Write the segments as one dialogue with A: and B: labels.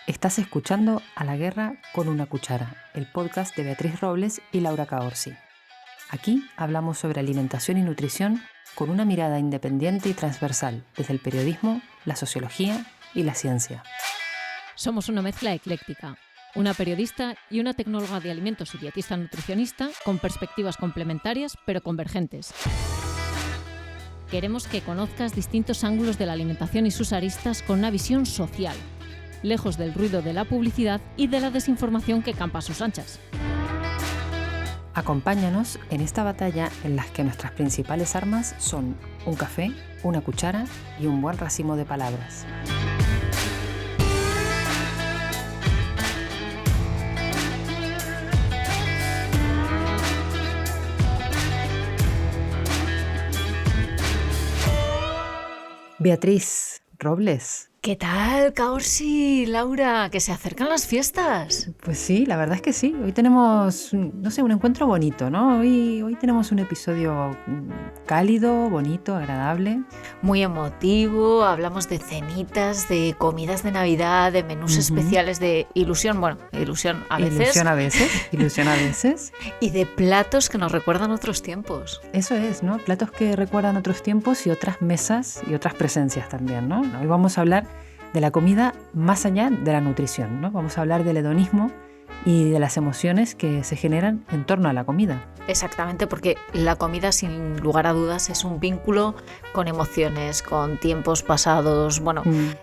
A: Estás escuchando A la Guerra con una Cuchara, el podcast de Beatriz Robles y Laura Caorsi. Aquí hablamos sobre alimentación y nutrición con una mirada independiente y transversal desde el periodismo, la sociología y la ciencia.
B: Somos una mezcla ecléctica, una periodista y una tecnóloga de alimentos y dietista nutricionista con perspectivas complementarias pero convergentes. Queremos que conozcas distintos ángulos de la alimentación y sus aristas con una visión social, lejos del ruido de la publicidad y de la desinformación que campa a sus anchas.
A: Acompáñanos en esta batalla en la que nuestras principales armas son un café, una cuchara y un buen racimo de palabras. Beatriz Robles.
B: ¿Qué tal, Caorsi, Laura? Que se acercan las fiestas.
A: Pues sí, la verdad es que sí. Hoy tenemos, un encuentro bonito, ¿no? Hoy tenemos un episodio cálido, bonito, agradable.
B: Muy emotivo, hablamos de cenitas, de comidas de Navidad, de menús especiales, de ilusión, ilusión a veces.
A: Ilusión a veces.
B: Y de platos que nos recuerdan otros tiempos.
A: Eso es, ¿no? Platos que recuerdan otros tiempos y otras mesas y otras presencias también, ¿no? Hoy vamos a hablar de la comida más allá de la nutrición, ¿no? Vamos a hablar del hedonismo y de las emociones que se generan en torno a la comida.
B: Exactamente, porque la comida, sin lugar a dudas, es un vínculo con emociones, con tiempos pasados.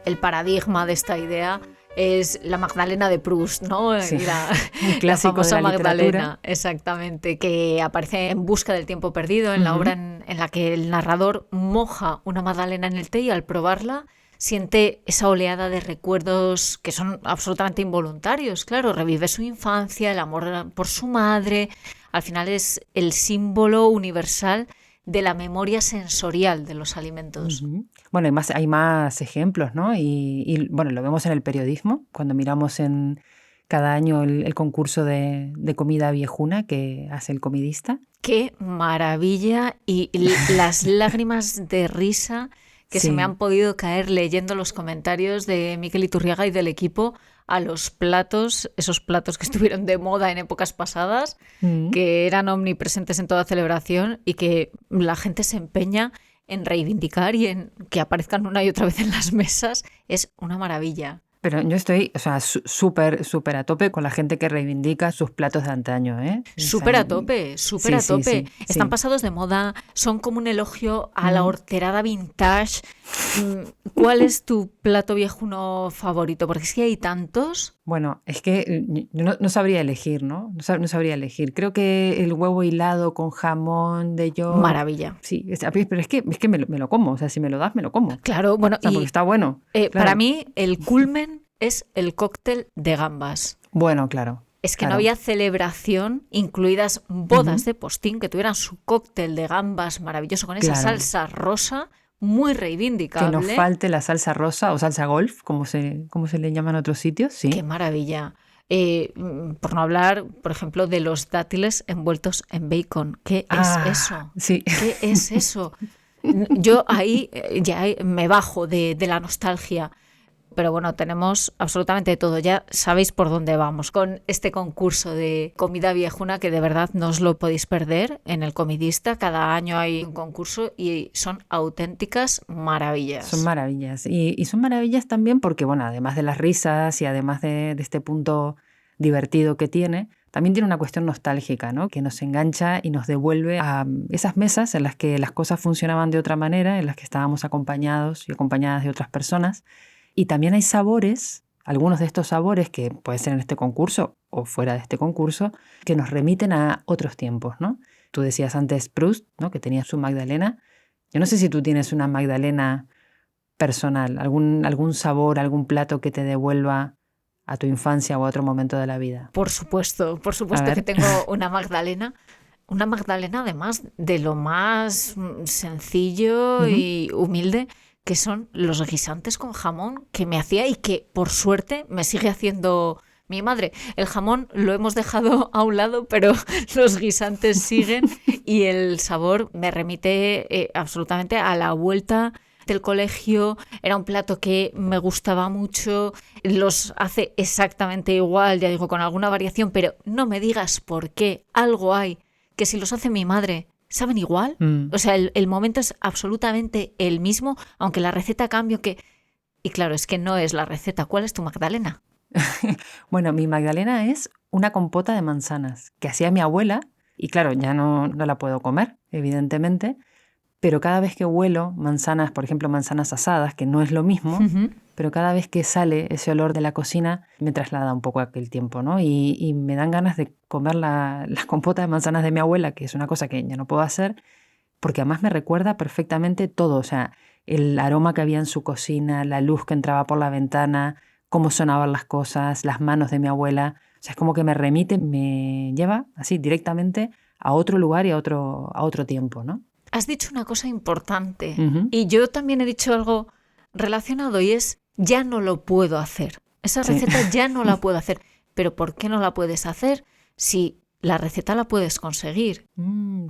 B: El paradigma de esta idea es la Magdalena de Proust, ¿no?
A: Sí,
B: un
A: clásico
B: la famosa
A: de la
B: Magdalena,
A: literatura.
B: Exactamente, que aparece en Busca del tiempo perdido, en la obra en la que el narrador moja una magdalena en el té y al probarla siente esa oleada de recuerdos que son absolutamente involuntarios. Claro, revive su infancia, el amor por su madre. Al final es el símbolo universal de la memoria sensorial de los alimentos.
A: Bueno, hay más ejemplos, ¿no? Y lo vemos en el periodismo, cuando miramos en cada año el concurso de comida viejuna que hace el comidista.
B: ¡Qué maravilla! Y las lágrimas de risa que se me han podido caer leyendo los comentarios de Mikel Iturriaga y del equipo a los platos, esos platos que estuvieron de moda en épocas pasadas, que eran omnipresentes en toda celebración y que la gente se empeña en reivindicar y en que aparezcan una y otra vez en las mesas. Es una maravilla.
A: Pero yo estoy, súper a tope con la gente que reivindica sus platos de antaño, ¿eh?
B: Súper a tope.
A: Sí.
B: Están pasados de moda, son como un elogio a la horterada vintage. ¿Cuál es tu plato viejuno favorito? Porque si hay tantos.
A: Bueno, es que yo no sabría elegir, ¿no? No sabría elegir. Creo que el huevo hilado con jamón de york.
B: Maravilla.
A: Sí, pero es que me lo como. O sea, si me lo das, me lo como.
B: Claro, bueno.
A: Porque está bueno. Claro.
B: Para mí, el culmen es el cóctel de gambas.
A: Bueno, claro.
B: Es que no había celebración, incluidas bodas de postín, que tuvieran su cóctel de gambas maravilloso con esa salsa rosa, muy reivindicable.
A: Que nos falte la salsa rosa o salsa golf, como se le llama en otros sitios. Sí.
B: ¡Qué maravilla! Por no hablar, por ejemplo, de los dátiles envueltos en bacon. ¿Qué es eso?
A: Sí.
B: ¿Qué es eso? Yo ahí ya me bajo de la nostalgia. Pero bueno, tenemos absolutamente todo. Ya sabéis por dónde vamos con este concurso de comida viejuna, que de verdad no os lo podéis perder en El Comidista. Cada año hay un concurso y son auténticas maravillas.
A: Son maravillas. Y son maravillas también porque, además de las risas y además de este punto divertido que tiene, también tiene una cuestión nostálgica, ¿no? Que nos engancha y nos devuelve a esas mesas en las que las cosas funcionaban de otra manera, en las que estábamos acompañados y acompañadas de otras personas. Y también hay sabores, algunos de estos sabores que puede ser en este concurso o fuera de este concurso, que nos remiten a otros tiempos, ¿no? Tú decías antes Proust, ¿no? Que tenía su Magdalena. Yo no sé si tú tienes una Magdalena personal, algún sabor, algún plato que te devuelva a tu infancia o a otro momento de la vida.
B: Por supuesto que tengo una Magdalena. Una Magdalena, además, de lo más sencillo y humilde, que son los guisantes con jamón que me hacía y que, por suerte, me sigue haciendo mi madre. El jamón lo hemos dejado a un lado, pero los guisantes siguen y el sabor me remite absolutamente a la vuelta del colegio, era un plato que me gustaba mucho, los hace exactamente igual, ya digo, con alguna variación, pero no me digas por qué, algo hay, que si los hace mi madre, ¿saben igual? O sea, el momento es absolutamente el mismo, aunque la receta cambie, que... Y claro, es que no es la receta. ¿Cuál es tu Magdalena?
A: Bueno, mi Magdalena es una compota de manzanas que hacía mi abuela y claro, ya no la puedo comer, evidentemente, pero cada vez que huelo manzanas, por ejemplo, manzanas asadas, que no es lo mismo, pero cada vez que sale ese olor de la cocina me traslada un poco a aquel tiempo, ¿no? Y me dan ganas de comer la compota de manzanas de mi abuela, que es una cosa que ya no puedo hacer, porque además me recuerda perfectamente todo, o sea, el aroma que había en su cocina, la luz que entraba por la ventana, cómo sonaban las cosas, las manos de mi abuela. O sea, es como que me remite, me lleva así directamente a otro lugar y a otro tiempo, ¿no?
B: Has dicho una cosa importante
A: Uh-huh.
B: y yo también he dicho algo relacionado y es, ya no lo puedo hacer. Esa receta ya no la puedo hacer. Pero ¿por qué no la puedes hacer si la receta la puedes conseguir?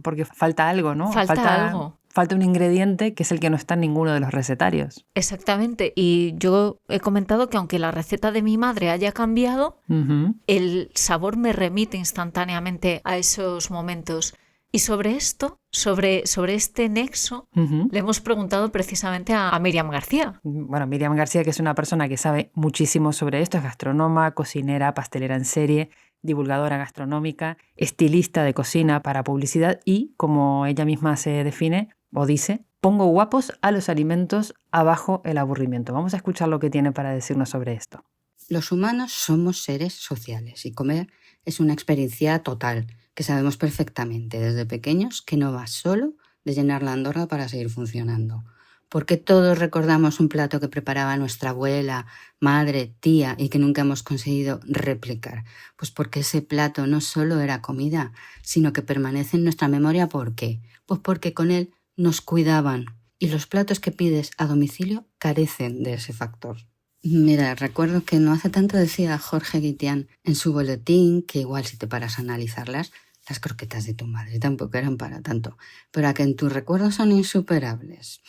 A: Porque falta algo, ¿no?
B: Falta algo.
A: Falta un ingrediente que es el que no está en ninguno de los recetarios.
B: Exactamente. Y yo he comentado que aunque la receta de mi madre haya cambiado,
A: Uh-huh.
B: el sabor me remite instantáneamente a esos momentos. Y sobre esto, sobre este nexo,
A: Uh-huh.
B: le hemos preguntado precisamente a Miriam García.
A: Bueno, Miriam García, que es una persona que sabe muchísimo sobre esto, es gastrónoma, cocinera, pastelera en serie, divulgadora gastronómica, estilista de cocina para publicidad y, como ella misma se define o dice, pongo guapos a los alimentos, abajo el aburrimiento. Vamos a escuchar lo que tiene para decirnos sobre esto.
C: Los humanos somos seres sociales y comer es una experiencia total, que sabemos perfectamente desde pequeños que no va solo de llenar la andorra para seguir funcionando. ¿Por qué todos recordamos un plato que preparaba nuestra abuela, madre, tía y que nunca hemos conseguido replicar? Pues porque ese plato no solo era comida, sino que permanece en nuestra memoria. ¿Por qué? Pues porque con él nos cuidaban y los platos que pides a domicilio carecen de ese factor. Mira, recuerdo que no hace tanto decía Jorge Guitián en su boletín que igual si te paras a analizarlas, las croquetas de tu madre tampoco eran para tanto, pero a que en tus recuerdos son insuperables.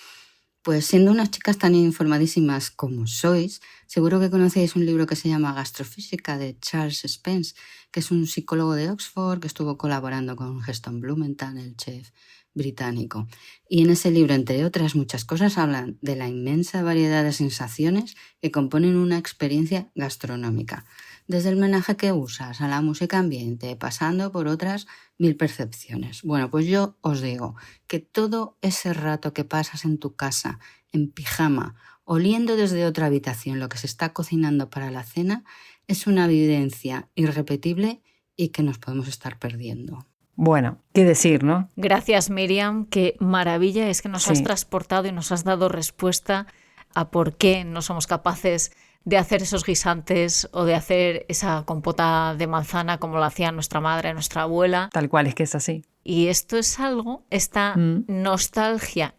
C: Pues siendo unas chicas tan informadísimas como sois, seguro que conocéis un libro que se llama Gastrofísica de Charles Spence, que es un psicólogo de Oxford que estuvo colaborando con Heston Blumenthal, el chef británico. Y en ese libro, entre otras muchas cosas, hablan de la inmensa variedad de sensaciones que componen una experiencia gastronómica. Desde el menaje que usas a la música ambiente, pasando por otras 1000 percepciones. Bueno, pues yo os digo que todo ese rato que pasas en tu casa, en pijama, oliendo desde otra habitación lo que se está cocinando para la cena, es una vivencia irrepetible y que nos podemos estar perdiendo.
A: Bueno, qué decir, ¿no?
B: Gracias, Miriam. Qué maravilla es que nos has transportado y nos has dado respuesta a por qué no somos capaces de hacer esos guisantes o de hacer esa compota de manzana como lo hacía nuestra madre, nuestra abuela.
A: Tal cual, es que es así.
B: Y esto es algo, esta nostalgia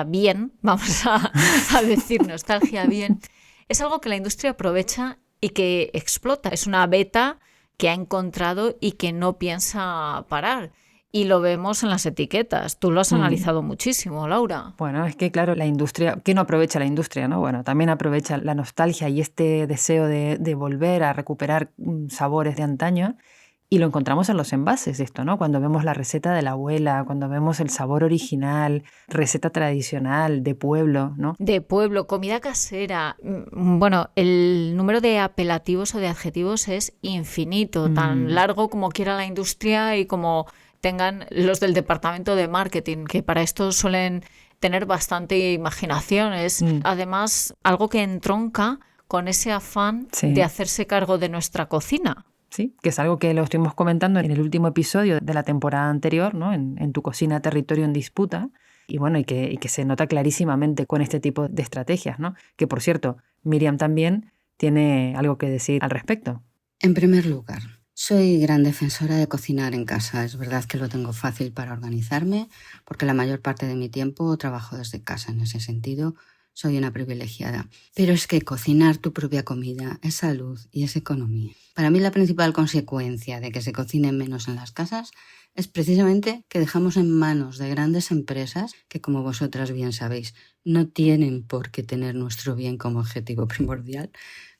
B: bien, vamos a decir nostalgia bien, es algo que la industria aprovecha y que explota. Es una beta que ha encontrado y que no piensa parar. Y lo vemos en las etiquetas. Tú lo has analizado muchísimo, Laura.
A: Bueno, es que claro, la industria, ¿qué no aprovecha la industria, no? Bueno, también aprovecha la nostalgia y este deseo de volver a recuperar sabores de antaño. Y lo encontramos en los envases esto, ¿no? Cuando vemos la receta de la abuela, cuando vemos el sabor original, receta tradicional, de pueblo, ¿no?
B: De pueblo, comida casera. Bueno, el número de apelativos o de adjetivos es infinito, tan largo como quiera la industria y como tengan los del departamento de marketing, que para esto suelen tener bastante imaginación. Es además algo que entronca con ese afán de hacerse cargo de nuestra cocina.
A: Sí, que es algo que lo estuvimos comentando en el último episodio de la temporada anterior, ¿no? En Tu cocina, territorio en disputa. Y bueno, y que se nota clarísimamente con este tipo de estrategias, ¿no? Que por cierto, Miriam también tiene algo que decir al respecto.
C: En primer lugar, soy gran defensora de cocinar en casa. Es verdad que lo tengo fácil para organizarme, porque la mayor parte de mi tiempo trabajo desde casa. En ese sentido, soy una privilegiada. Pero es que cocinar tu propia comida es salud y es economía. Para mí la principal consecuencia de que se cocine menos en las casas es precisamente que dejamos en manos de grandes empresas que, como vosotras bien sabéis, no tienen por qué tener nuestro bien como objetivo primordial,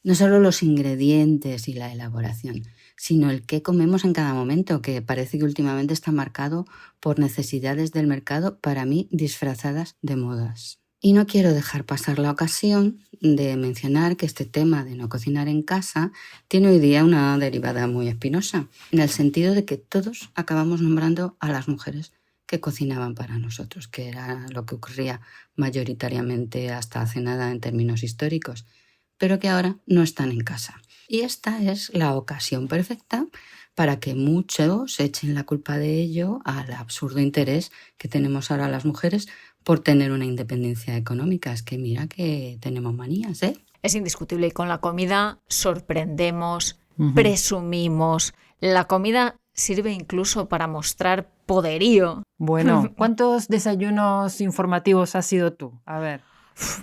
C: no solo los ingredientes y la elaboración, sino el qué comemos en cada momento, que parece que últimamente está marcado por necesidades del mercado, para mí disfrazadas de modas. Y no quiero dejar pasar la ocasión de mencionar que este tema de no cocinar en casa tiene hoy día una derivada muy espinosa, en el sentido de que todos acabamos nombrando a las mujeres que cocinaban para nosotros, que era lo que ocurría mayoritariamente hasta hace nada en términos históricos, pero que ahora no están en casa. Y esta es la ocasión perfecta para que muchos echen la culpa de ello al absurdo interés que tenemos ahora las mujeres por tener una independencia económica. Es que mira que tenemos manías, ¿eh?
B: Es indiscutible, y con la comida sorprendemos, presumimos. La comida sirve incluso para mostrar poderío.
A: Bueno, ¿cuántos desayunos informativos has sido tú? A ver.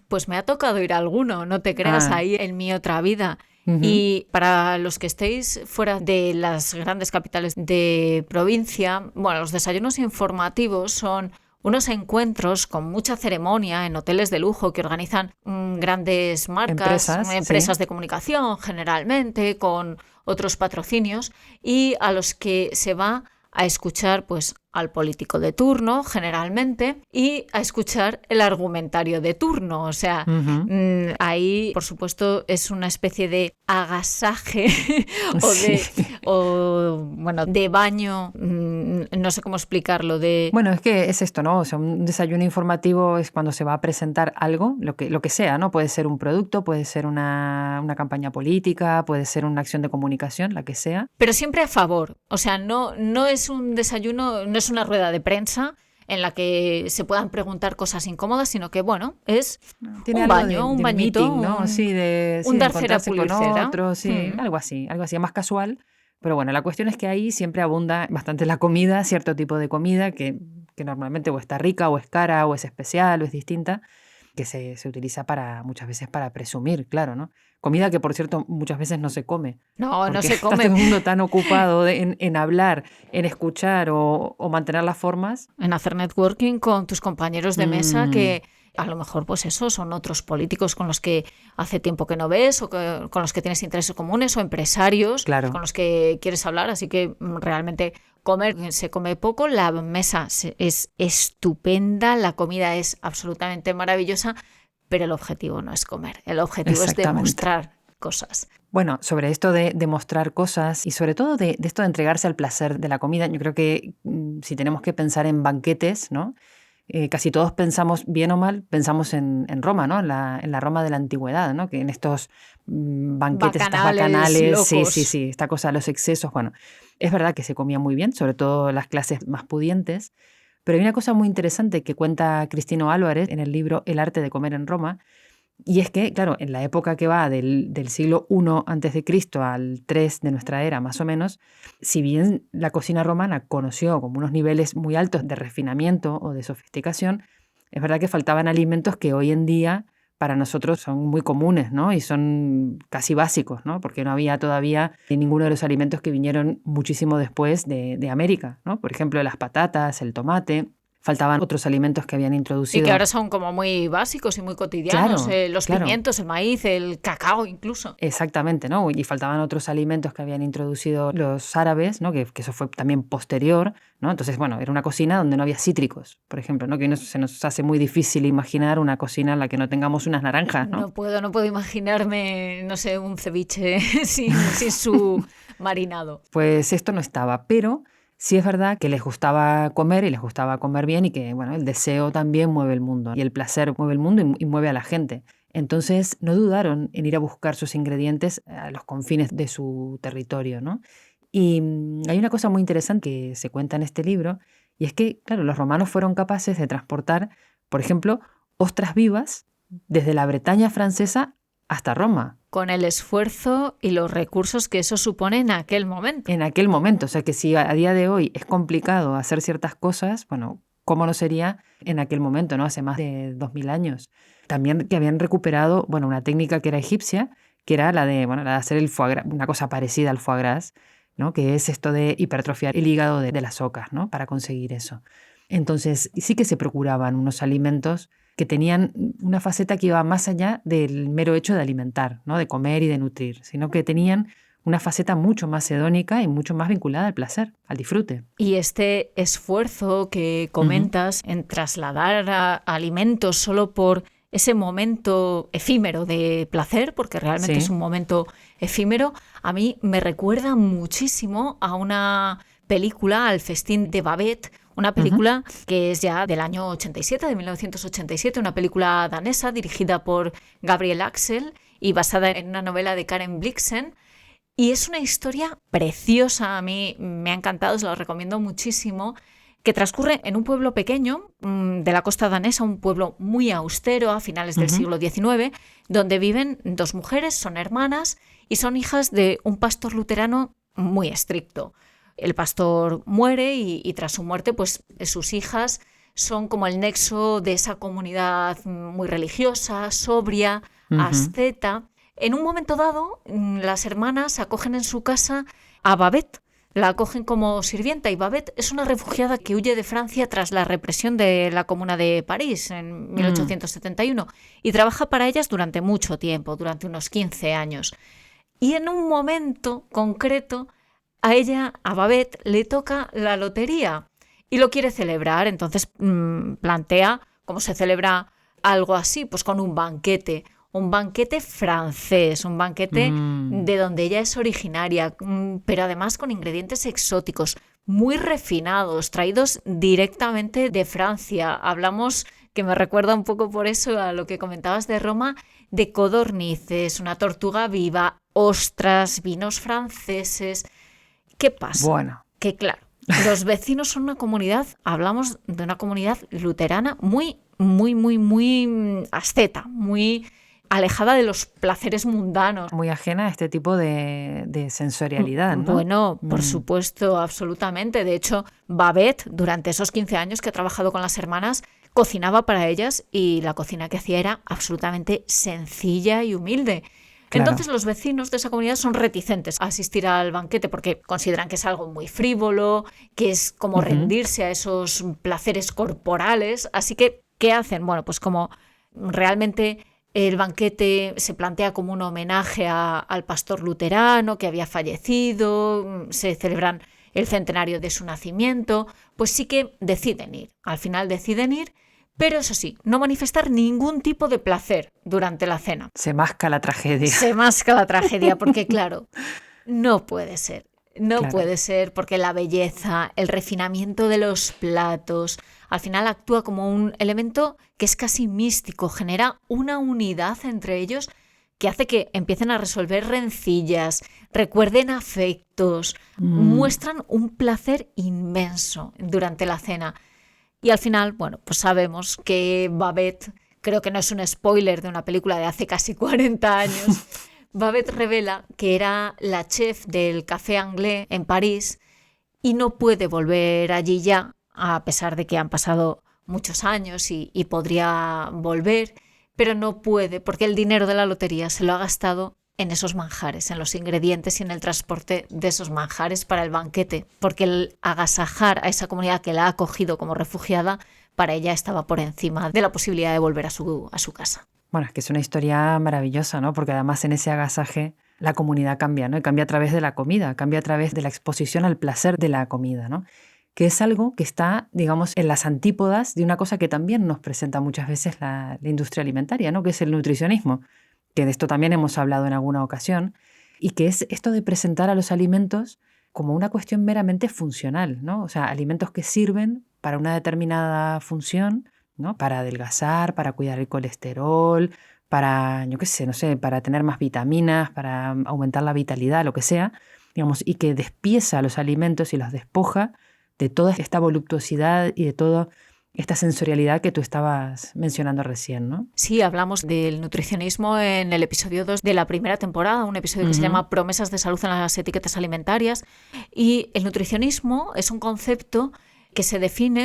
B: Pues me ha tocado ir a alguno, no te creas, ahí en mi otra vida. Y para los que estéis fuera de las grandes capitales de provincia, bueno, los desayunos informativos son unos encuentros con mucha ceremonia en hoteles de lujo que organizan grandes marcas, empresas
A: sí,
B: de comunicación generalmente, con otros patrocinios, y a los que se va a escuchar pues al político de turno generalmente y a escuchar el argumentario de turno. O sea, ahí por supuesto es una especie de agasaje de baño, no sé cómo explicarlo.
A: Bueno, es que es esto, ¿no? O sea, un desayuno informativo es cuando se va a presentar algo, lo que sea, ¿no? Puede ser un producto, puede ser una campaña política, puede ser una acción de comunicación, la que sea.
B: Pero siempre a favor. O sea, no es un desayuno, no es una rueda de prensa en la que se puedan preguntar cosas incómodas, sino que, bueno, es
A: tiene
B: un
A: algo
B: baño, un
A: de
B: bañito,
A: meeting, ¿no?
B: un dar cera
A: encontrarse con
B: pulicera.
A: otros, sí, algo así, más casual. Pero bueno, la cuestión es que ahí siempre abunda bastante la comida, cierto tipo de comida que normalmente o está rica, o es cara, o es especial, o es distinta, que se utiliza muchas veces para presumir, claro, ¿no? Comida que, por cierto, muchas veces no se come.
B: No, no se
A: Está
B: come.
A: todo el mundo tan ocupado en hablar, en escuchar o mantener las formas.
B: En hacer networking con tus compañeros de mesa que a lo mejor pues eso son otros políticos con los que hace tiempo que no ves o con los que tienes intereses comunes o empresarios con los que quieres hablar. Así que realmente comer se come poco, la mesa es estupenda, la comida es absolutamente maravillosa, pero el objetivo no es comer, el objetivo es demostrar cosas.
A: Bueno, sobre esto de demostrar cosas y sobre todo de esto de entregarse al placer de la comida, yo creo que si tenemos que pensar en banquetes, ¿no? Casi todos pensamos, bien o mal, pensamos en Roma, ¿no? En la Roma de la antigüedad, ¿no? Que en estos banquetes, estos bacanales,
B: locos.
A: sí, esta cosa de los excesos, bueno, es verdad que se comía muy bien, sobre todo las clases más pudientes, pero hay una cosa muy interesante que cuenta Cristino Álvarez en el libro El arte de comer en Roma, y es que, claro, en la época que va del siglo I a.C. al 3 de nuestra era, más o menos, si bien la cocina romana conoció como unos niveles muy altos de refinamiento o de sofisticación, es verdad que faltaban alimentos que hoy en día para nosotros son muy comunes, ¿no? Y son casi básicos, ¿no? Porque no había todavía ninguno de los alimentos que vinieron muchísimo después de América, ¿no? Por ejemplo, las patatas, el tomate. Faltaban otros alimentos que habían introducido.
B: Y que ahora son como muy básicos y muy cotidianos. Los pimientos, el maíz, el cacao incluso.
A: Exactamente, ¿no? Y faltaban otros alimentos que habían introducido los árabes, ¿no? Que eso fue también posterior, ¿no? Entonces, bueno, era una cocina donde no había cítricos, por ejemplo, ¿no? Que se nos hace muy difícil imaginar una cocina en la que no tengamos unas naranjas, ¿no?
B: No puedo imaginarme, no sé, un ceviche sin su marinado.
A: Pues esto no estaba, pero sí es verdad que les gustaba comer y les gustaba comer bien y que, bueno, el deseo también mueve el mundo y el placer mueve el mundo y mueve a la gente. Entonces no dudaron en ir a buscar sus ingredientes a los confines de su territorio, ¿no? Y hay una cosa muy interesante que se cuenta en este libro y es que, claro, los romanos fueron capaces de transportar, por ejemplo, ostras vivas desde la Bretaña francesa hasta Roma.
B: Con el esfuerzo y los recursos que eso supone en aquel momento.
A: En aquel momento, o sea que si a día de hoy es complicado hacer ciertas cosas, bueno, ¿cómo no sería en aquel momento, ¿no? Hace más de 2000 años. también que habían recuperado, bueno, una técnica que era egipcia, que era la de hacer el foie gras, una cosa parecida al foie gras, ¿no? Que es esto de hipertrofiar el hígado de las ocas, ¿no? Para conseguir eso. Entonces, sí que se procuraban unos alimentos que tenían una faceta que iba más allá del mero hecho de alimentar, ¿no? De comer y de nutrir, sino que tenían una faceta mucho más hedónica y mucho más vinculada al placer, al disfrute.
B: Y este esfuerzo que comentas en trasladar a alimentos solo por ese momento efímero de placer, porque realmente es un momento efímero, a mí me recuerda muchísimo a una película, al Festín de Babette, una película que es ya del año 87, de 1987, una película danesa dirigida por Gabriel Axel y basada en una novela de Karen Blixen. Y es una historia preciosa, a mí me ha encantado, os la recomiendo muchísimo, que transcurre en un pueblo pequeño de la costa danesa, un pueblo muy austero a finales del siglo XIX, donde viven dos mujeres, son hermanas y son hijas de un pastor luterano muy estricto. El pastor muere y tras su muerte, pues sus hijas son como el nexo de esa comunidad muy religiosa, sobria, asceta. En un momento dado, las hermanas acogen en su casa a Babette, la acogen como sirvienta, y Babette es una refugiada que huye de Francia tras la represión de la Comuna de París en 1871 y trabaja para ellas durante mucho tiempo, durante unos 15 años. Y en un momento concreto, a ella, a Babette, le toca la lotería y lo quiere celebrar. Entonces plantea cómo se celebra algo así, pues con un banquete francés, un banquete de donde ella es originaria, pero además con ingredientes exóticos, muy refinados, traídos directamente de Francia. Hablamos, que me recuerda un poco por eso a lo que comentabas de Roma, de codornices, una tortuga viva, ostras, vinos franceses. ¿Qué pasa?
A: Bueno.
B: Que claro, los vecinos son una comunidad, hablamos de una comunidad luterana muy asceta, muy alejada de los placeres mundanos.
A: Muy ajena a este tipo de sensorialidad, ¿no?
B: Bueno, por supuesto, absolutamente. De hecho, Babette, durante esos 15 años que ha trabajado con las hermanas, cocinaba para ellas y la cocina que hacía era absolutamente sencilla y humilde. Claro. Entonces los vecinos de esa comunidad son reticentes a asistir al banquete porque consideran que es algo muy frívolo, que es como rendirse a esos placeres corporales. Así que, ¿qué hacen? Bueno, pues como realmente el banquete se plantea como un homenaje al pastor luterano que había fallecido, se celebran el centenario de su nacimiento, pues sí que deciden ir. Al final deciden ir, pero eso sí, no manifestar ningún tipo de placer durante la cena.
A: Se masca la tragedia.
B: Se masca la tragedia porque, claro, no puede ser. No puede ser porque la belleza, el refinamiento de los platos, al final actúa como un elemento que es casi místico, genera una unidad entre ellos que hace que empiecen a resolver rencillas, recuerden afectos, muestran un placer inmenso durante la cena. Y al final, bueno, pues sabemos que Babette, creo que no es un spoiler de una película de hace casi 40 años, Babette revela que era la chef del Café Anglais en París y no puede volver allí ya, a pesar de que han pasado muchos años y podría volver, pero no puede porque el dinero de la lotería se lo ha gastado en esos manjares, en los ingredientes y en el transporte de esos manjares para el banquete, porque el agasajar a esa comunidad que la ha acogido como refugiada, para ella estaba por encima de la posibilidad de volver a su casa.
A: Bueno, es que es una historia maravillosa, ¿no? Porque además en ese agasaje la comunidad cambia, ¿no? Y cambia a través de la comida, cambia a través de la exposición al placer de la comida, ¿no? Que es algo que está, digamos, en las antípodas de una cosa que también nos presenta muchas veces la industria alimentaria, ¿no? Que es el nutricionismo, que de esto también hemos hablado en alguna ocasión, y que es esto de presentar a los alimentos como una cuestión meramente funcional, ¿no? O sea, alimentos que sirven para una determinada función, ¿no? Para adelgazar, para cuidar el colesterol, para, yo qué sé, no sé, para tener más vitaminas, para aumentar la vitalidad, lo que sea, digamos, y que despieza los alimentos y los despoja de toda esta voluptuosidad y de toda esta sensorialidad que tú estabas mencionando recién, ¿no?
B: Sí, hablamos del nutricionismo en el episodio 2 de la primera temporada, un episodio que se llama Promesas de salud en las etiquetas alimentarias. Y el nutricionismo es un concepto que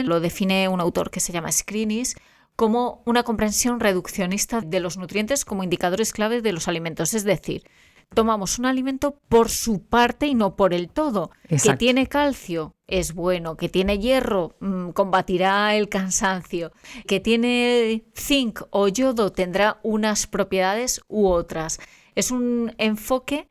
B: lo define un autor que se llama Skrinis, como una comprensión reduccionista de los nutrientes como indicadores clave de los alimentos. Es decir, tomamos un alimento por su parte y no por el todo.
A: Exacto.
B: Que tiene calcio es bueno, que tiene hierro combatirá el cansancio, que tiene zinc o yodo tendrá unas propiedades u otras. Es un enfoque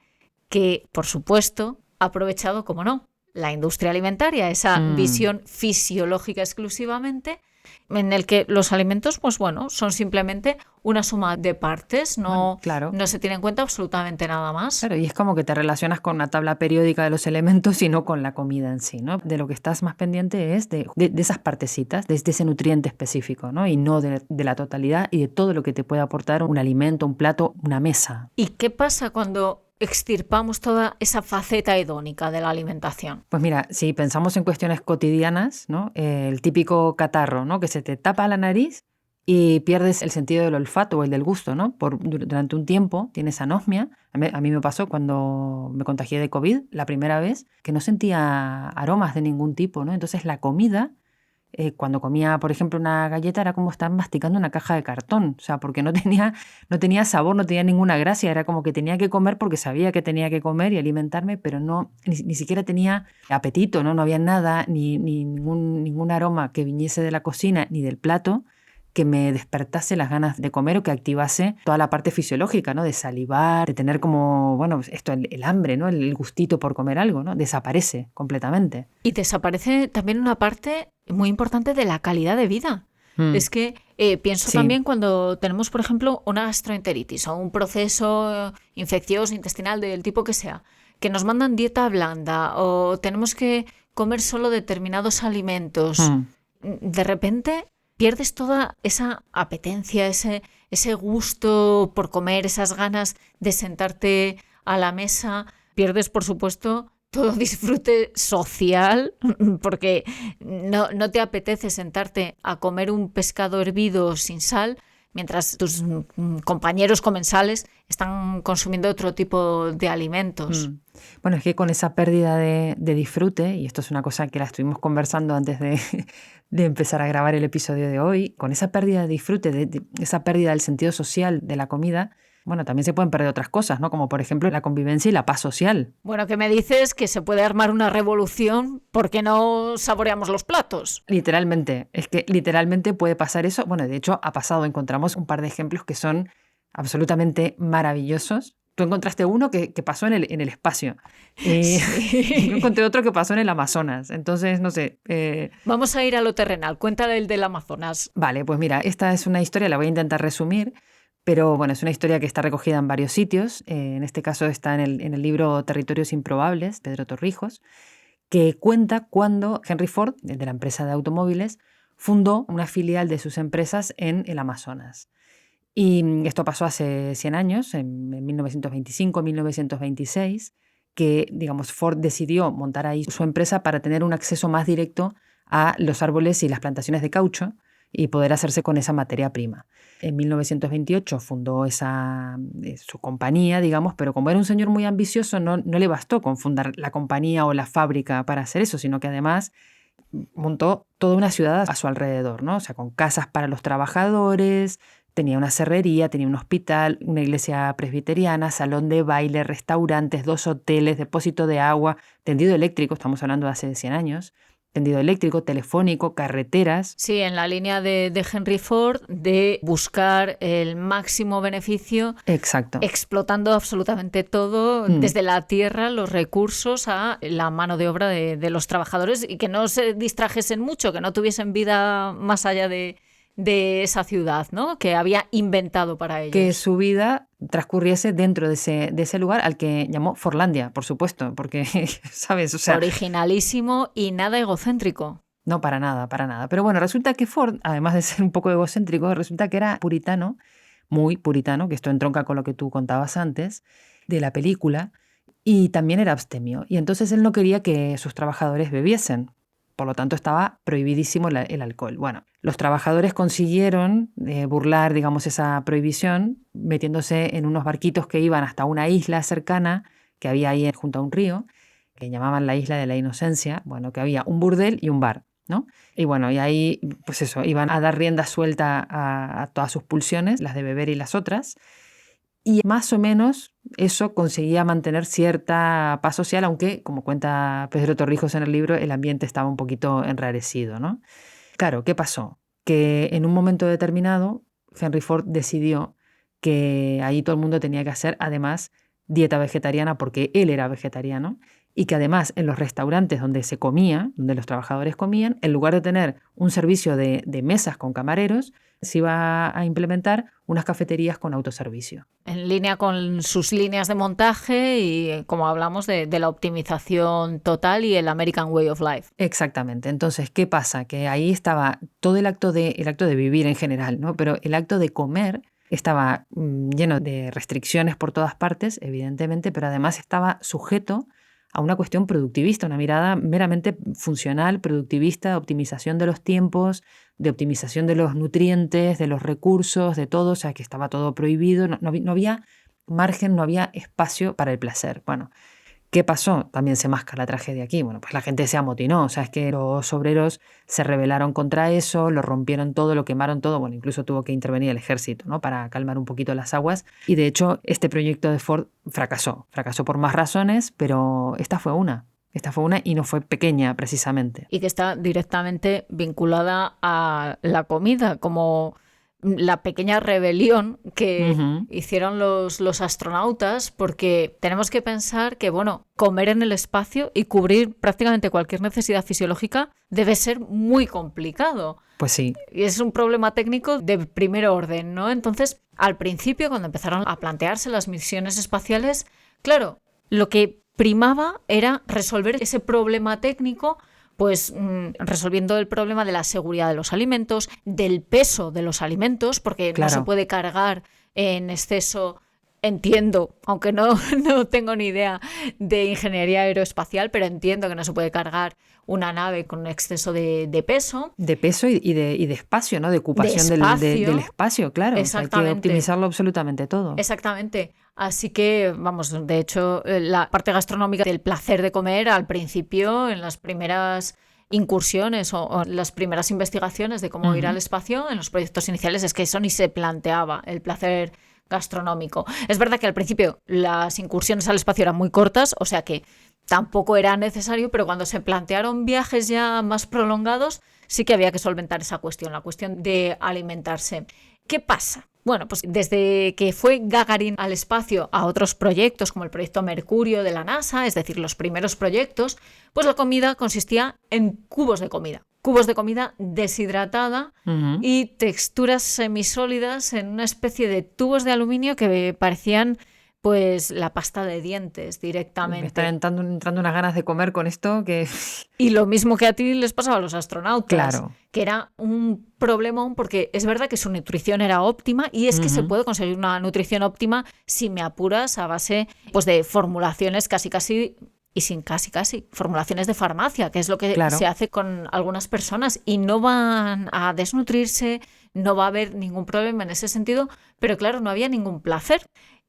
B: que, por supuesto, ha aprovechado, como no, la industria alimentaria, esa visión fisiológica exclusivamente, en el que los alimentos, pues bueno, son simplemente una suma de partes, no se tiene en cuenta absolutamente nada más.
A: Claro, y es como que te relacionas con una tabla periódica de los elementos y no con la comida en sí, ¿no? De lo que estás más pendiente es de esas partecitas, de ese nutriente específico, ¿no? Y no de la totalidad y de todo lo que te puede aportar un alimento, un plato, una mesa.
B: ¿Y qué pasa cuando extirpamos toda esa faceta hedónica de la alimentación?
A: Pues mira, si pensamos en cuestiones cotidianas, ¿no? El típico catarro, ¿no? Que se te tapa la nariz y pierdes el sentido del olfato o el del gusto, ¿no? Durante un tiempo tienes anosmia. A mí me pasó cuando me contagié de COVID la primera vez, que no sentía aromas de ningún tipo, ¿no? Entonces la comida, cuando comía, por ejemplo, una galleta, era como estar masticando una caja de cartón, o sea, porque no tenía sabor, no tenía ninguna gracia, era como que tenía que comer porque sabía que tenía que comer y alimentarme, pero ni siquiera tenía apetito, ¿no? No había nada, ni ningún aroma que viniese de la cocina ni del plato que me despertase las ganas de comer o que activase toda la parte fisiológica, ¿no? De salivar, de tener como, bueno, esto, el hambre, ¿no? El gustito por comer algo, ¿no? Desaparece completamente.
B: Y desaparece también una parte muy importante de la calidad de vida. Es que pienso también cuando tenemos, por ejemplo, una gastroenteritis o un proceso infeccioso intestinal del tipo que sea, que nos mandan dieta blanda o tenemos que comer solo determinados alimentos. De repente pierdes toda esa apetencia, ese gusto por comer, esas ganas de sentarte a la mesa. Pierdes, por supuesto, todo disfrute social, porque no te apetece sentarte a comer un pescado hervido sin sal, mientras tus compañeros comensales están consumiendo otro tipo de alimentos.
A: Bueno, es que con esa pérdida de disfrute, y esto es una cosa que la estuvimos conversando antes de empezar a grabar el episodio de hoy, con esa pérdida de disfrute, de esa pérdida del sentido social de la comida, bueno, también se pueden perder otras cosas, ¿no? Como por ejemplo la convivencia y la paz social.
B: Bueno, ¿qué me dices? Que se puede armar una revolución porque no saboreamos los platos.
A: Literalmente, es que literalmente puede pasar eso. Bueno, de hecho ha pasado, encontramos un par de ejemplos que son absolutamente maravillosos. Tú encontraste uno que pasó en el espacio.
B: Sí.
A: Yo encontré otro que pasó en el Amazonas. Entonces, no sé.
B: Vamos a ir a lo terrenal. Cuéntale el del Amazonas.
A: Vale, pues mira, esta es una historia, la voy a intentar resumir. Pero bueno, es una historia que está recogida en varios sitios. En este caso está en el libro Territorios Improbables, Pedro Torrijos, que cuenta cuando Henry Ford, de la empresa de automóviles, fundó una filial de sus empresas en el Amazonas. Y esto pasó hace 100 años, en 1925, 1926, que digamos, Ford decidió montar ahí su empresa para tener un acceso más directo a los árboles y las plantaciones de caucho y poder hacerse con esa materia prima. En 1928 fundó su compañía, digamos, pero como era un señor muy ambicioso, no le bastó con fundar la compañía o la fábrica para hacer eso, sino que además montó toda una ciudad a su alrededor, ¿no? O sea, con casas para los trabajadores, tenía una serrería, tenía un hospital, una iglesia presbiteriana, salón de baile, restaurantes, 2 hoteles, depósito de agua, tendido eléctrico, estamos hablando de hace 100 años, tendido eléctrico, telefónico, carreteras.
B: Sí, en la línea de Henry Ford de buscar el máximo beneficio.
A: Exacto.
B: Explotando absolutamente todo, desde la tierra, los recursos a la mano de obra de los trabajadores y que no se distrajesen mucho, que no tuviesen vida más allá de esa ciudad, ¿no? Que había inventado para ellos.
A: Que su vida transcurriese dentro de ese lugar al que llamó Forlandia, por supuesto, porque, ¿sabes? O sea,
B: originalísimo y nada egocéntrico.
A: No, para nada, para nada. Pero bueno, resulta que Ford, además de ser un poco egocéntrico, resulta que era puritano, muy puritano, que esto entronca con lo que tú contabas antes de la película, y también era abstemio. Y entonces él no quería que sus trabajadores bebiesen. Por lo tanto, estaba prohibidísimo el alcohol. Bueno, los trabajadores consiguieron burlar, digamos, esa prohibición metiéndose en unos barquitos que iban hasta una isla cercana que había ahí junto a un río, que llamaban la Isla de la Inocencia, bueno, que había un burdel y un bar, ¿no? Y bueno, y ahí, pues eso, iban a dar rienda suelta a todas sus pulsiones, las de beber y las otras. Y más o menos eso conseguía mantener cierta paz social, aunque, como cuenta Pedro Torrijos en el libro, el ambiente estaba un poquito enrarecido, ¿no? Claro, ¿qué pasó? Que en un momento determinado Henry Ford decidió que ahí todo el mundo tenía que hacer, además, dieta vegetariana porque él era vegetariano, y que además en los restaurantes donde se comía, donde los trabajadores comían, en lugar de tener un servicio de mesas con camareros, se iba a implementar unas cafeterías con autoservicio.
B: En línea con sus líneas de montaje y, como hablamos, de la optimización total y el American Way of Life.
A: Exactamente. Entonces, ¿qué pasa? Que ahí estaba todo el acto de vivir en general, ¿no? Pero el acto de comer estaba lleno de restricciones por todas partes, evidentemente, pero además estaba sujeto a una cuestión productivista, una mirada meramente funcional, productivista, de optimización de los tiempos, de optimización de los nutrientes, de los recursos, de todo, o sea, que estaba todo prohibido, no había margen, no había espacio para el placer. Bueno, ¿qué pasó? También se masca la tragedia aquí. Bueno, pues la gente se amotinó, o sea, es que los obreros se rebelaron contra eso, lo rompieron todo, lo quemaron todo, bueno, incluso tuvo que intervenir el ejército, ¿no? Para calmar un poquito las aguas. Y de hecho, este proyecto de Ford fracasó por más razones, pero esta fue una y no fue pequeña precisamente.
B: Y que está directamente vinculada a la comida, como la pequeña rebelión que hicieron los astronautas, porque tenemos que pensar que, bueno, comer en el espacio y cubrir prácticamente cualquier necesidad fisiológica debe ser muy complicado.
A: Pues sí.
B: Y es un problema técnico de primer orden, ¿no? Entonces, al principio, cuando empezaron a plantearse las misiones espaciales, claro, lo que primaba era resolver ese problema técnico, pues resolviendo el problema de la seguridad de los alimentos, del peso de los alimentos, porque
A: claro,
B: no se puede cargar en exceso, entiendo, aunque no tengo ni idea de ingeniería aeroespacial, pero entiendo que no se puede cargar una nave con exceso de peso.
A: De peso y de espacio, ¿no? De ocupación del espacio, claro.
B: Exactamente.
A: O sea, hay que optimizarlo absolutamente todo.
B: Exactamente. Así que, vamos, de hecho, la parte gastronómica del placer de comer al principio, en las primeras incursiones o las primeras investigaciones de cómo ir al espacio, en los proyectos iniciales, es que eso ni se planteaba, el placer gastronómico. Es verdad que al principio las incursiones al espacio eran muy cortas, o sea que tampoco era necesario, pero cuando se plantearon viajes ya más prolongados, sí que había que solventar esa cuestión, la cuestión de alimentarse. ¿Qué pasa? Bueno, pues desde que fue Gagarin al espacio a otros proyectos como el proyecto Mercurio de la NASA, es decir, los primeros proyectos, pues la comida consistía en cubos de comida deshidratada y texturas semisólidas en una especie de tubos de aluminio que parecían pues la pasta de dientes directamente.
A: Me están entrando unas ganas de comer con esto que...
B: Y lo mismo que a ti les pasaba a los astronautas,
A: claro,
B: que era un problemón porque es verdad que su nutrición era óptima y es que se puede conseguir una nutrición óptima, si me apuras, a base pues de formulaciones casi y sin casi, formulaciones de farmacia, que es lo que se hace con algunas personas y no van a desnutrirse, no va a haber ningún problema en ese sentido, pero claro, no había ningún placer.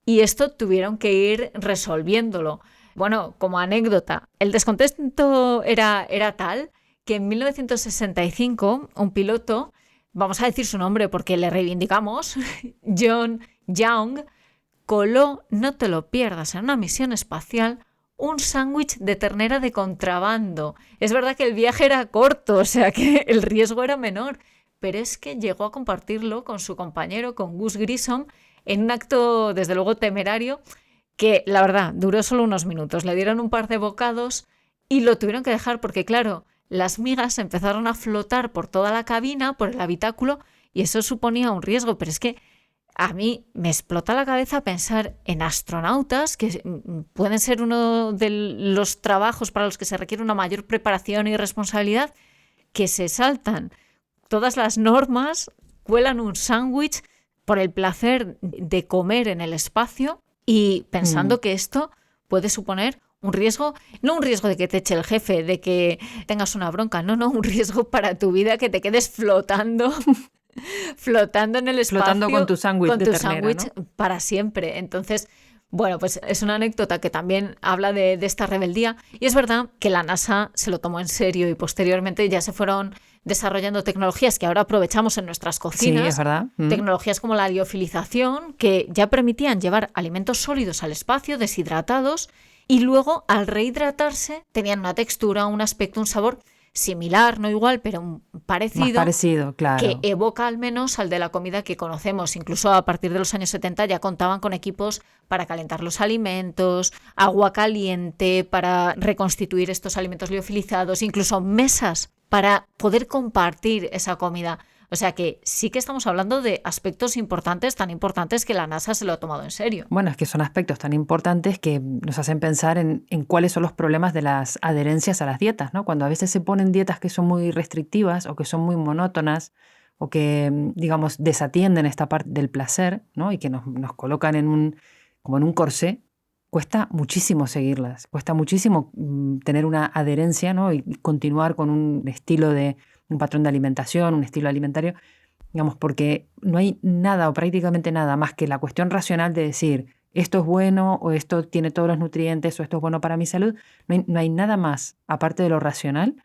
B: Y esto tuvieron que ir resolviéndolo. Bueno, como anécdota, el descontento era tal que en 1965 un piloto, vamos a decir su nombre porque le reivindicamos, John Young, coló, no te lo pierdas, en una misión espacial, un sándwich de ternera de contrabando. Es verdad que el viaje era corto, o sea que el riesgo era menor, pero es que llegó a compartirlo con su compañero, con Gus Grissom, en un acto, desde luego, temerario, que la verdad duró solo unos minutos. Le dieron un par de bocados y lo tuvieron que dejar porque, claro, las migas empezaron a flotar por toda la cabina, por el habitáculo, y eso suponía un riesgo. Pero es que a mí me explota la cabeza pensar en astronautas, que pueden ser uno de los trabajos para los que se requiere una mayor preparación y responsabilidad, que se saltan todas las normas, cuelan un sándwich por el placer de comer en el espacio y pensando que esto puede suponer un riesgo, no un riesgo de que te eche el jefe, de que tengas una bronca, no, un riesgo para tu vida, que te quedes flotando en el espacio.
A: Flotando con tu sándwich de ternera, ¿no?
B: Para siempre. Entonces, Bueno, pues es una anécdota que también habla de esta rebeldía, y es verdad que la NASA se lo tomó en serio y posteriormente ya se fueron desarrollando tecnologías que ahora aprovechamos en nuestras cocinas.
A: Sí, es verdad.
B: Tecnologías como la liofilización, que ya permitían llevar alimentos sólidos al espacio, deshidratados, y luego al rehidratarse tenían una textura, un aspecto, un sabor similar, no igual, pero parecido.
A: Más parecido, claro.
B: Que evoca al menos al de la comida que conocemos. Incluso a partir de los años 70 ya contaban con equipos para calentar los alimentos, agua caliente para reconstituir estos alimentos liofilizados, incluso mesas para poder compartir esa comida. O sea que sí que estamos hablando de aspectos importantes, tan importantes que la NASA se lo ha tomado en serio.
A: Bueno, es que son aspectos tan importantes que nos hacen pensar en cuáles son los problemas de las adherencias a las dietas, ¿no? Cuando a veces se ponen dietas que son muy restrictivas o que son muy monótonas o que, digamos, desatienden esta parte del placer, ¿no? Y que nos colocan como en un corsé, cuesta muchísimo seguirlas, cuesta muchísimo tener una adherencia, ¿no? Y continuar con un estilo de un patrón de alimentación, un estilo alimentario, digamos, porque no hay nada o prácticamente nada más que la cuestión racional de decir esto es bueno o esto tiene todos los nutrientes o esto es bueno para mi salud. No hay nada más, aparte de lo racional,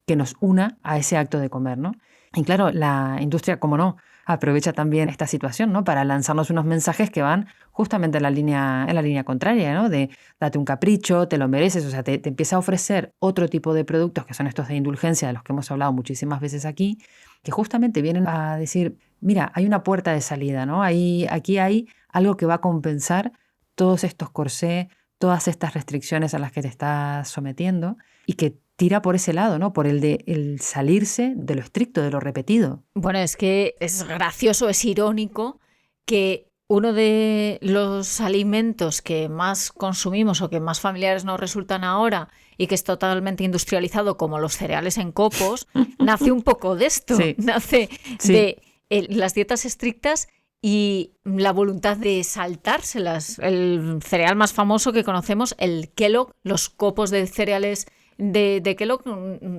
A: que nos una a ese acto de comer, ¿no? Y claro, la industria, como no, aprovecha también esta situación, ¿no? Para lanzarnos unos mensajes que van justamente en la línea contraria, ¿no? De date un capricho, te lo mereces, o sea, te empieza a ofrecer otro tipo de productos que son estos de indulgencia de los que hemos hablado muchísimas veces aquí, que justamente vienen a decir, mira, hay una puerta de salida, ¿no? Aquí hay algo que va a compensar todos estos corsés, todas estas restricciones a las que te estás sometiendo y que tira por ese lado, ¿no? Por el salirse de lo estricto, de lo repetido.
B: Bueno, es que es gracioso, es irónico que uno de los alimentos que más consumimos o que más familiares nos resultan ahora y que es totalmente industrializado, como los cereales en copos, nace un poco de esto.
A: Sí.
B: Nace
A: Sí.
B: de las dietas estrictas y la voluntad de saltárselas. El cereal más famoso que conocemos, el Kellogg, los copos de cereales de Kellogg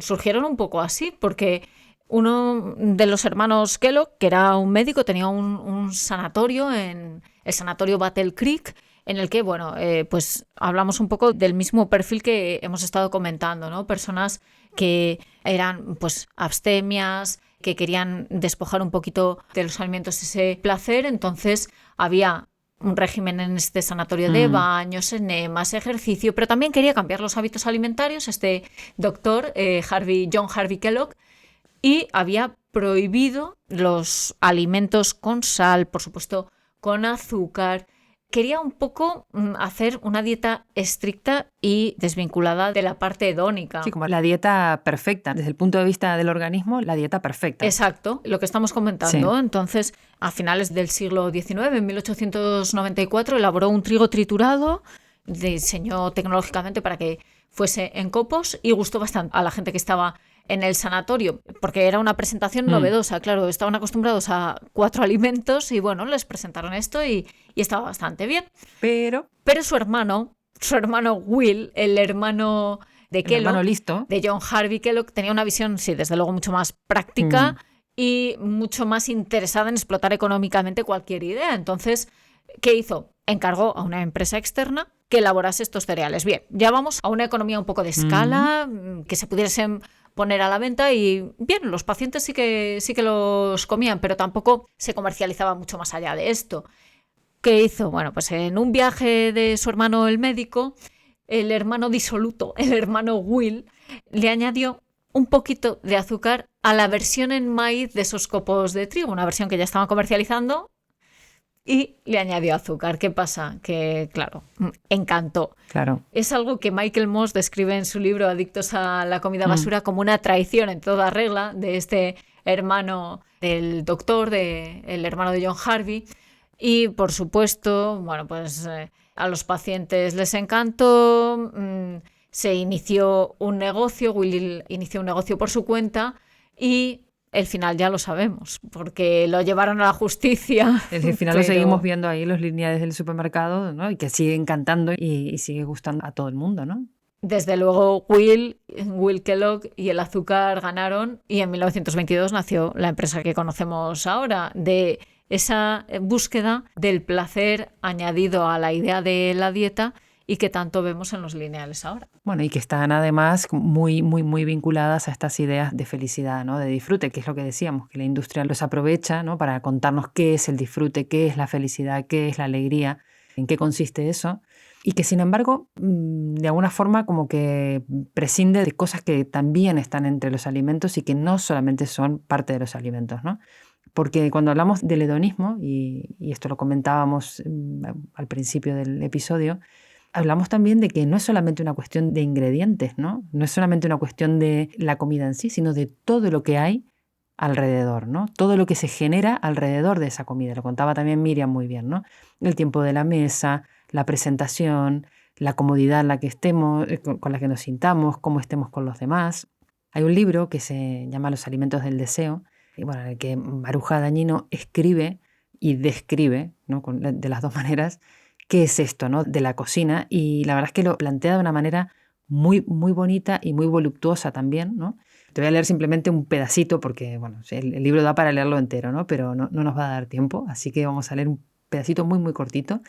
B: surgieron un poco así, porque uno de los hermanos Kellogg, que era un médico, tenía un sanatorio en el sanatorio Battle Creek, en el que, bueno, pues hablamos un poco del mismo perfil que hemos estado comentando, ¿no? Personas que eran, pues, abstemias, que querían despojar un poquito de los alimentos ese placer, entonces había un régimen en este sanatorio de baños, enemas, ejercicio, pero también quería cambiar los hábitos alimentarios, este doctor, John Harvey Kellogg, y había prohibido los alimentos con sal, por supuesto, con azúcar. Quería un poco hacer una dieta estricta y desvinculada de la parte hedónica.
A: Sí, como la dieta perfecta, desde el punto de vista del organismo, la dieta perfecta.
B: Exacto, lo que estamos comentando.
A: Sí.
B: Entonces, a finales del siglo XIX, en 1894, elaboró un trigo triturado, diseñó tecnológicamente para que fuese en copos y gustó bastante a la gente que estaba en el sanatorio, porque era una presentación novedosa, claro, estaban acostumbrados a 4 alimentos y bueno, les presentaron esto y estaba bastante bien.
A: Pero
B: su hermano Will, el hermano de Kellogg,
A: hermano listo,
B: de John Harvey Kellogg, tenía una visión, sí, desde luego mucho más práctica y mucho más interesada en explotar económicamente cualquier idea. Entonces, ¿qué hizo? Encargó a una empresa externa que elaborase estos cereales. Bien, ya vamos a una economía un poco de escala, que se pudiesen poner a la venta y bien, los pacientes sí que los comían, pero tampoco se comercializaba mucho más allá de esto. ¿Qué hizo? Bueno, pues en un viaje de su hermano el médico, el hermano disoluto, el hermano Will, le añadió un poquito de azúcar a la versión en maíz de esos copos de trigo, una versión que ya estaban comercializando, y le añadió azúcar. ¿Qué pasa? Que, claro, encantó.
A: claro.
B: Es algo que Michael Moss describe en su libro Adictos a la comida basura como una traición en toda regla de este hermano del doctor, el hermano de John Harvey. Y, por supuesto, bueno, pues a los pacientes les encantó. Se inició un negocio, Will inició un negocio por su cuenta y el final ya lo sabemos, porque lo llevaron a la justicia.
A: El final lo seguimos viendo ahí en los lineales del supermercado, ¿no? Y que sigue encantando y sigue gustando a todo el mundo, ¿no?
B: Desde luego, Will Kellogg y el azúcar ganaron y en 1922 nació la empresa que conocemos ahora. De esa búsqueda del placer añadido a la idea de la dieta y que tanto vemos en los lineales ahora.
A: Bueno, y que están además muy, muy, muy vinculadas a estas ideas de felicidad, ¿no? De disfrute, que es lo que decíamos, que la industria los aprovecha, ¿no? Para contarnos qué es el disfrute, qué es la felicidad, qué es la alegría, en qué consiste eso. Y que sin embargo, de alguna forma como que prescinde de cosas que también están entre los alimentos y que no solamente son parte de los alimentos, ¿no? Porque cuando hablamos del hedonismo, y esto lo comentábamos al principio del episodio, hablamos también de que no es solamente una cuestión de ingredientes, ¿no? No es solamente una cuestión de la comida en sí, sino de todo lo que hay alrededor, ¿no? Todo lo que se genera alrededor de esa comida. Lo contaba también Miriam muy bien, ¿no? El tiempo de la mesa, la presentación, la comodidad en la que estemos, con la que nos sintamos, cómo estemos con los demás. Hay un libro que se llama Los alimentos del deseo, y bueno, en el que Maruja Dañino escribe y describe, ¿no? De las dos maneras, qué es esto, ¿no? De la cocina, y la verdad es que lo plantea de una manera muy, muy bonita y muy voluptuosa también, ¿no? Te voy a leer simplemente un pedacito porque bueno, el libro da para leerlo entero, ¿no? Pero no nos va a dar tiempo, así que vamos a leer un pedacito muy, muy cortito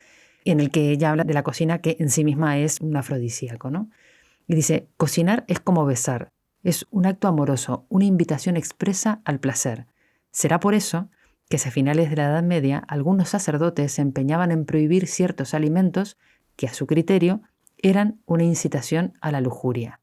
A: en el que ella habla de la cocina que en sí misma es un afrodisíaco, ¿no? Y dice, cocinar es como besar, es un acto amoroso, una invitación expresa al placer. Será por eso que hacia finales de la Edad Media algunos sacerdotes se empeñaban en prohibir ciertos alimentos que a su criterio eran una incitación a la lujuria.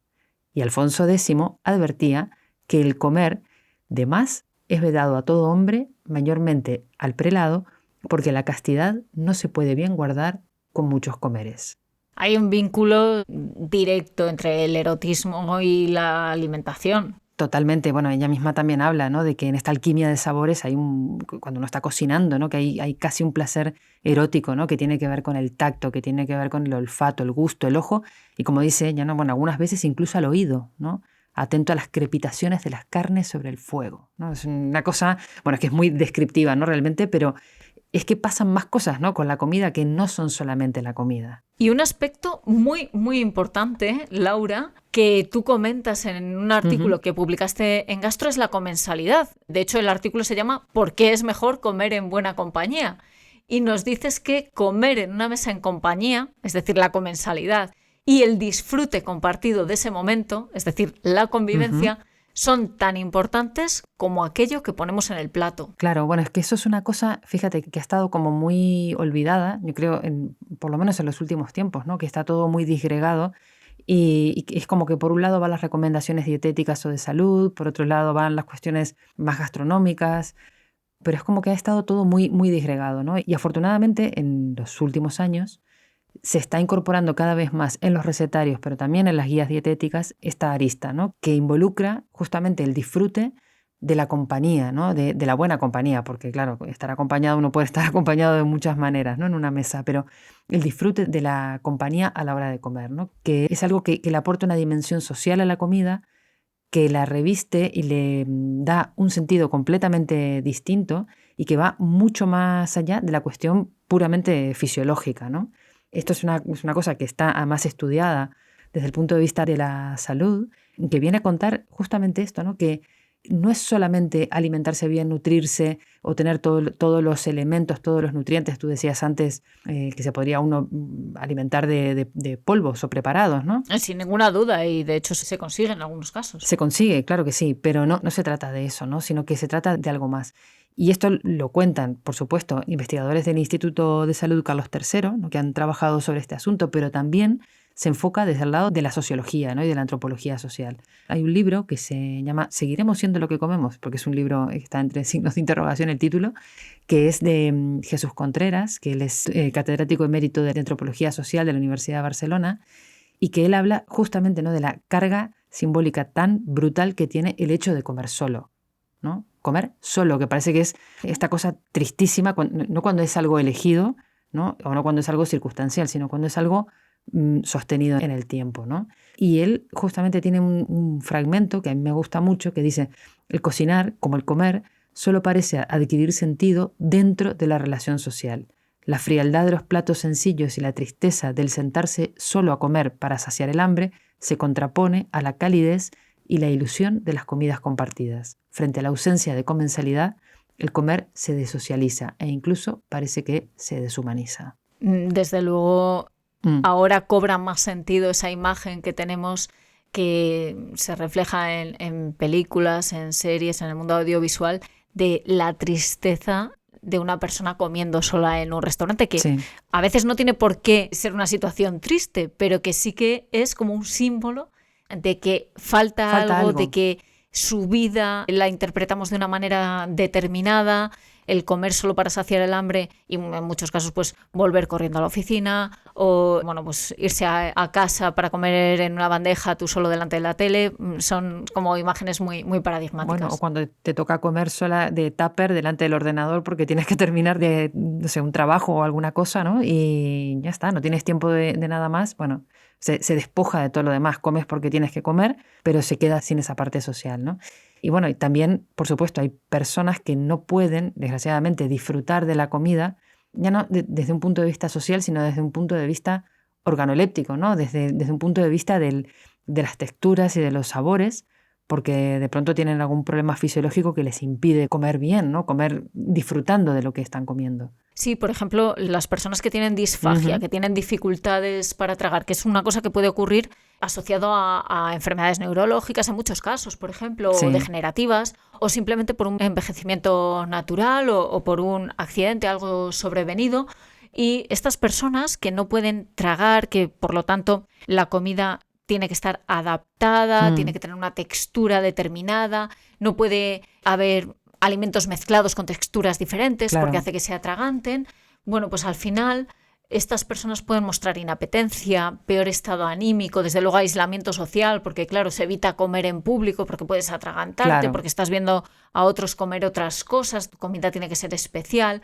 A: Y Alfonso X advertía que el comer de más es vedado a todo hombre, mayormente al prelado, porque la castidad no se puede bien guardar con muchos comeres.
B: Hay un vínculo directo entre el erotismo y la alimentación.
A: Totalmente, bueno, ella misma también habla, ¿no? De que en esta alquimia de sabores hay cuando uno está cocinando, ¿no? Que hay casi un placer erótico, ¿no? Que tiene que ver con el tacto, que tiene que ver con el olfato, el gusto, el ojo, y como dice ella, ¿no? Bueno, algunas veces incluso al oído, ¿no? Atento a las crepitaciones de las carnes sobre el fuego, ¿no? Es una cosa, bueno, es que es muy descriptiva, ¿no? Realmente, pero es que pasan más cosas, ¿no? Con la comida que no son solamente la comida.
B: Y un aspecto muy, muy importante, Laura, que tú comentas en un artículo que publicaste en Gastro es la comensalidad. De hecho, el artículo se llama ¿Por qué es mejor comer en buena compañía? Y nos dices que comer en una mesa en compañía, es decir, la comensalidad, y el disfrute compartido de ese momento, es decir, la convivencia, son tan importantes como aquello que ponemos en el plato.
A: Claro, bueno, es que eso es una cosa, fíjate, que ha estado como muy olvidada, yo creo, por lo menos en los últimos tiempos, ¿no? Que está todo muy disgregado y es como que por un lado van las recomendaciones dietéticas o de salud, por otro lado van las cuestiones más gastronómicas, pero es como que ha estado todo muy, muy disgregado, ¿no? Y afortunadamente en los últimos años se está incorporando cada vez más en los recetarios, pero también en las guías dietéticas, esta arista, ¿no? Que involucra justamente el disfrute de la compañía, ¿no? De la buena compañía, porque claro, estar acompañado, uno puede estar acompañado de muchas maneras, ¿no? En una mesa, pero el disfrute de la compañía a la hora de comer, ¿no? Que es algo que le aporta una dimensión social a la comida, que la reviste y le da un sentido completamente distinto y que va mucho más allá de la cuestión puramente fisiológica, ¿no? Esto es una cosa que está además estudiada desde el punto de vista de la salud, que viene a contar justamente esto, ¿no? Que no es solamente alimentarse bien, nutrirse o tener todos los elementos, todos los nutrientes. Tú decías antes que se podría uno alimentar de polvos o preparados, ¿no?
B: Sin ninguna duda, y de hecho se consigue en algunos casos.
A: Se consigue, claro que sí, pero no se trata de eso, ¿no? Sino que se trata de algo más. Y esto lo cuentan, por supuesto, investigadores del Instituto de Salud Carlos III, ¿no? Que han trabajado sobre este asunto, pero también se enfoca desde el lado de la sociología, ¿no? Y de la antropología social. Hay un libro que se llama ¿Seguiremos siendo lo que comemos? Porque es un libro que está entre signos de interrogación el título, que es de Jesús Contreras, que él es catedrático emérito de antropología social de la Universidad de Barcelona, y que él habla justamente, ¿no? De la carga simbólica tan brutal que tiene el hecho de comer solo, ¿no? Comer solo, que parece que es esta cosa tristísima, no cuando es algo elegido, ¿no? O no cuando es algo circunstancial, sino cuando es algo sostenido en el tiempo, ¿no? Y él justamente tiene un fragmento que a mí me gusta mucho, que dice, el cocinar, como el comer, solo parece adquirir sentido dentro de la relación social. La frialdad de los platos sencillos y la tristeza del sentarse solo a comer para saciar el hambre se contrapone a la calidez y la ilusión de las comidas compartidas. Frente a la ausencia de comensalidad, el comer se desocializa e incluso parece que se deshumaniza.
B: Desde luego, ahora cobra más sentido esa imagen que tenemos, que se refleja en películas, en series, en el mundo audiovisual, de la tristeza de una persona comiendo sola en un restaurante, que
A: Sí.
B: a veces no tiene por qué ser una situación triste, pero que sí que es como un símbolo de que falta algo, de que su vida la interpretamos de una manera determinada, el comer solo para saciar el hambre y en muchos casos pues volver corriendo a la oficina o bueno, pues irse a casa para comer en una bandeja tú solo delante de la tele, son como imágenes muy, muy paradigmáticas.
A: Bueno, o cuando te toca comer sola de tupper delante del ordenador porque tienes que terminar de, no sé, un trabajo o alguna cosa, ¿no? Y ya está, no tienes tiempo de nada más. Bueno, se despoja de todo lo demás, comes porque tienes que comer, pero se queda sin esa parte social, ¿no? Y bueno, y también, por supuesto, hay personas que no pueden, desgraciadamente, disfrutar de la comida, ya no desde un punto de vista social, sino desde un punto de vista organoléptico, ¿no? Desde un punto de vista de las texturas y de los sabores, porque de pronto tienen algún problema fisiológico que les impide comer bien, ¿no? Comer disfrutando de lo que están comiendo.
B: Sí, por ejemplo, las personas que tienen disfagia, que tienen dificultades para tragar, que es una cosa que puede ocurrir asociado a enfermedades neurológicas en muchos casos, por ejemplo,
A: Sí.
B: o degenerativas, o simplemente por un envejecimiento natural o por un accidente, algo sobrevenido. Y estas personas que no pueden tragar, que por lo tanto la comida tiene que estar adaptada, tiene que tener una textura determinada, no puede haber alimentos mezclados con texturas diferentes,
A: Claro.
B: porque hace que se atraganten. Bueno, pues al final estas personas pueden mostrar inapetencia, peor estado anímico, desde luego aislamiento social, porque claro, se evita comer en público porque puedes atragantarte,
A: Claro.
B: porque estás viendo a otros comer otras cosas, tu comida tiene que ser especial.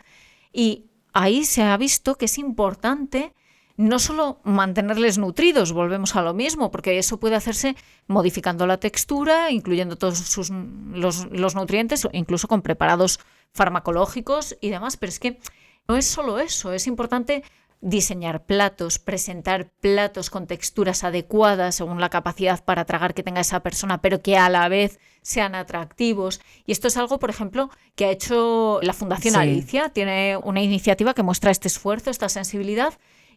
B: Y ahí se ha visto que es importante no solo mantenerles nutridos, volvemos a lo mismo, porque eso puede hacerse modificando la textura, incluyendo todos los nutrientes, incluso con preparados farmacológicos y demás, pero es que no es solo eso, es importante diseñar platos, presentar platos con texturas adecuadas según la capacidad para tragar que tenga esa persona, pero que a la vez sean atractivos. Y esto es algo, por ejemplo, que ha hecho la Fundación
A: Sí.
B: Alicia, tiene una iniciativa que muestra este esfuerzo, esta sensibilidad,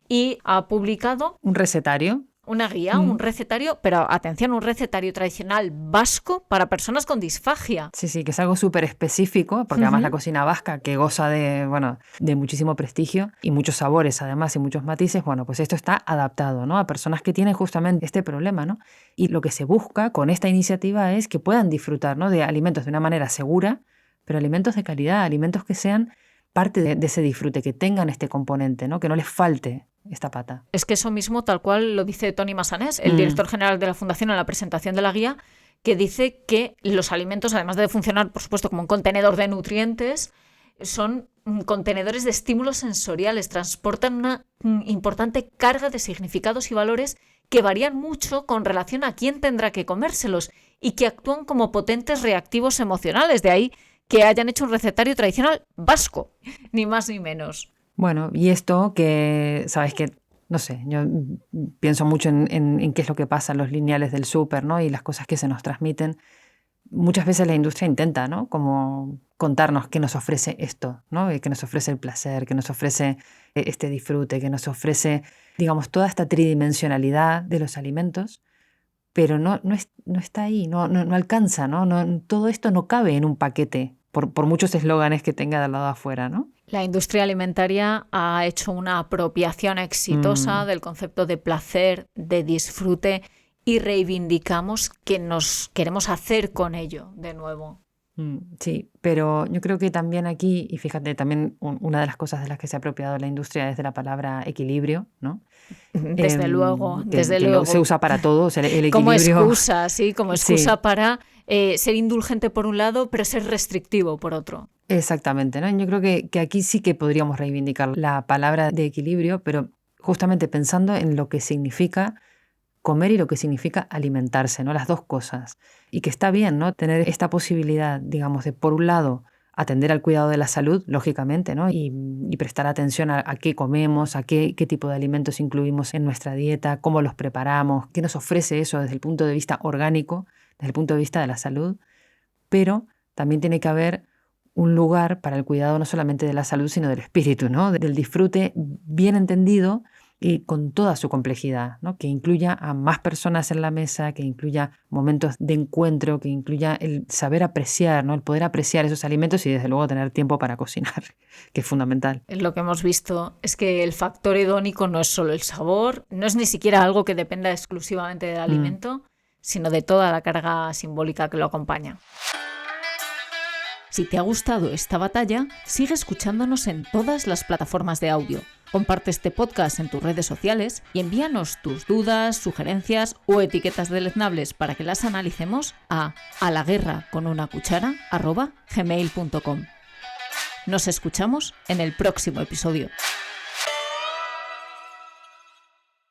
B: y ha publicado
A: Un recetario.
B: una guía, un recetario, pero atención, un recetario tradicional vasco para personas con disfagia.
A: Sí, sí, que es algo súper específico, porque además la cocina vasca, que goza de, bueno, de muchísimo prestigio y muchos sabores además y muchos matices, bueno, pues esto está adaptado, ¿no? A personas que tienen justamente este problema, ¿no? Y lo que se busca con esta iniciativa es que puedan disfrutar, ¿no? De alimentos de una manera segura, pero alimentos de calidad, alimentos que sean parte de ese disfrute, que tengan este componente, ¿no? Que no les falte esta pata.
B: Es que eso mismo tal cual lo dice Toni Massanés, el director general de la Fundación, en la presentación de la guía, que dice que los alimentos, además de funcionar, por supuesto, como un contenedor de nutrientes, son contenedores de estímulos sensoriales, transportan una importante carga de significados y valores que varían mucho con relación a quién tendrá que comérselos y que actúan como potentes reactivos emocionales. De ahí que hayan hecho un recetario tradicional vasco, ni más ni menos.
A: Bueno, y esto que, sabes que, no sé, yo pienso mucho en qué es lo que pasa en los lineales del súper, ¿no? Y las cosas que se nos transmiten. Muchas veces la industria intenta, ¿no? Como contarnos qué nos ofrece esto, ¿no? Que nos ofrece el placer, que nos ofrece este disfrute, que nos ofrece, digamos, toda esta tridimensionalidad de los alimentos, pero no está ahí, no alcanza, ¿no? Todo esto no cabe en un paquete, por muchos eslóganes que tenga del lado afuera, ¿no?
B: La industria alimentaria ha hecho una apropiación exitosa del concepto de placer, de disfrute, y reivindicamos que nos queremos hacer con ello de nuevo.
A: Sí, pero yo creo que también aquí, y fíjate, también una de las cosas de las que se ha apropiado la industria es de la palabra equilibrio, ¿no?
B: Desde luego,
A: que
B: desde luego.
A: Se usa para todo, o sea, el equilibrio.
B: Como excusa, sí, como excusa
A: Sí.
B: para ser indulgente por un lado, pero ser restrictivo por otro.
A: Exactamente, ¿no? Yo creo que aquí sí que podríamos reivindicar la palabra de equilibrio, pero justamente pensando en lo que significa comer y lo que significa alimentarse, ¿no? Las dos cosas. Y que está bien, ¿no? Tener esta posibilidad, digamos, de por un lado atender al cuidado de la salud, lógicamente, ¿no? Y prestar atención a qué comemos, a qué tipo de alimentos incluimos en nuestra dieta, cómo los preparamos, qué nos ofrece eso desde el punto de vista orgánico, desde el punto de vista de la salud. Pero también tiene que haber un lugar para el cuidado no solamente de la salud, sino del espíritu, ¿no? Del disfrute bien entendido y con toda su complejidad, ¿no? Que incluya a más personas en la mesa, que incluya momentos de encuentro, que incluya el saber apreciar, ¿no? El poder apreciar esos alimentos y desde luego tener tiempo para cocinar, que es fundamental.
B: Lo que hemos visto es que el factor hedónico no es solo el sabor, no es ni siquiera algo que dependa exclusivamente del alimento, sino de toda la carga simbólica que lo acompaña. Si te ha gustado esta batalla, sigue escuchándonos en todas las plataformas de audio. Comparte este podcast en tus redes sociales y envíanos tus dudas, sugerencias o etiquetas deleznables para que las analicemos a alaguerraconunacuchara@gmail.com. Nos escuchamos en el próximo episodio.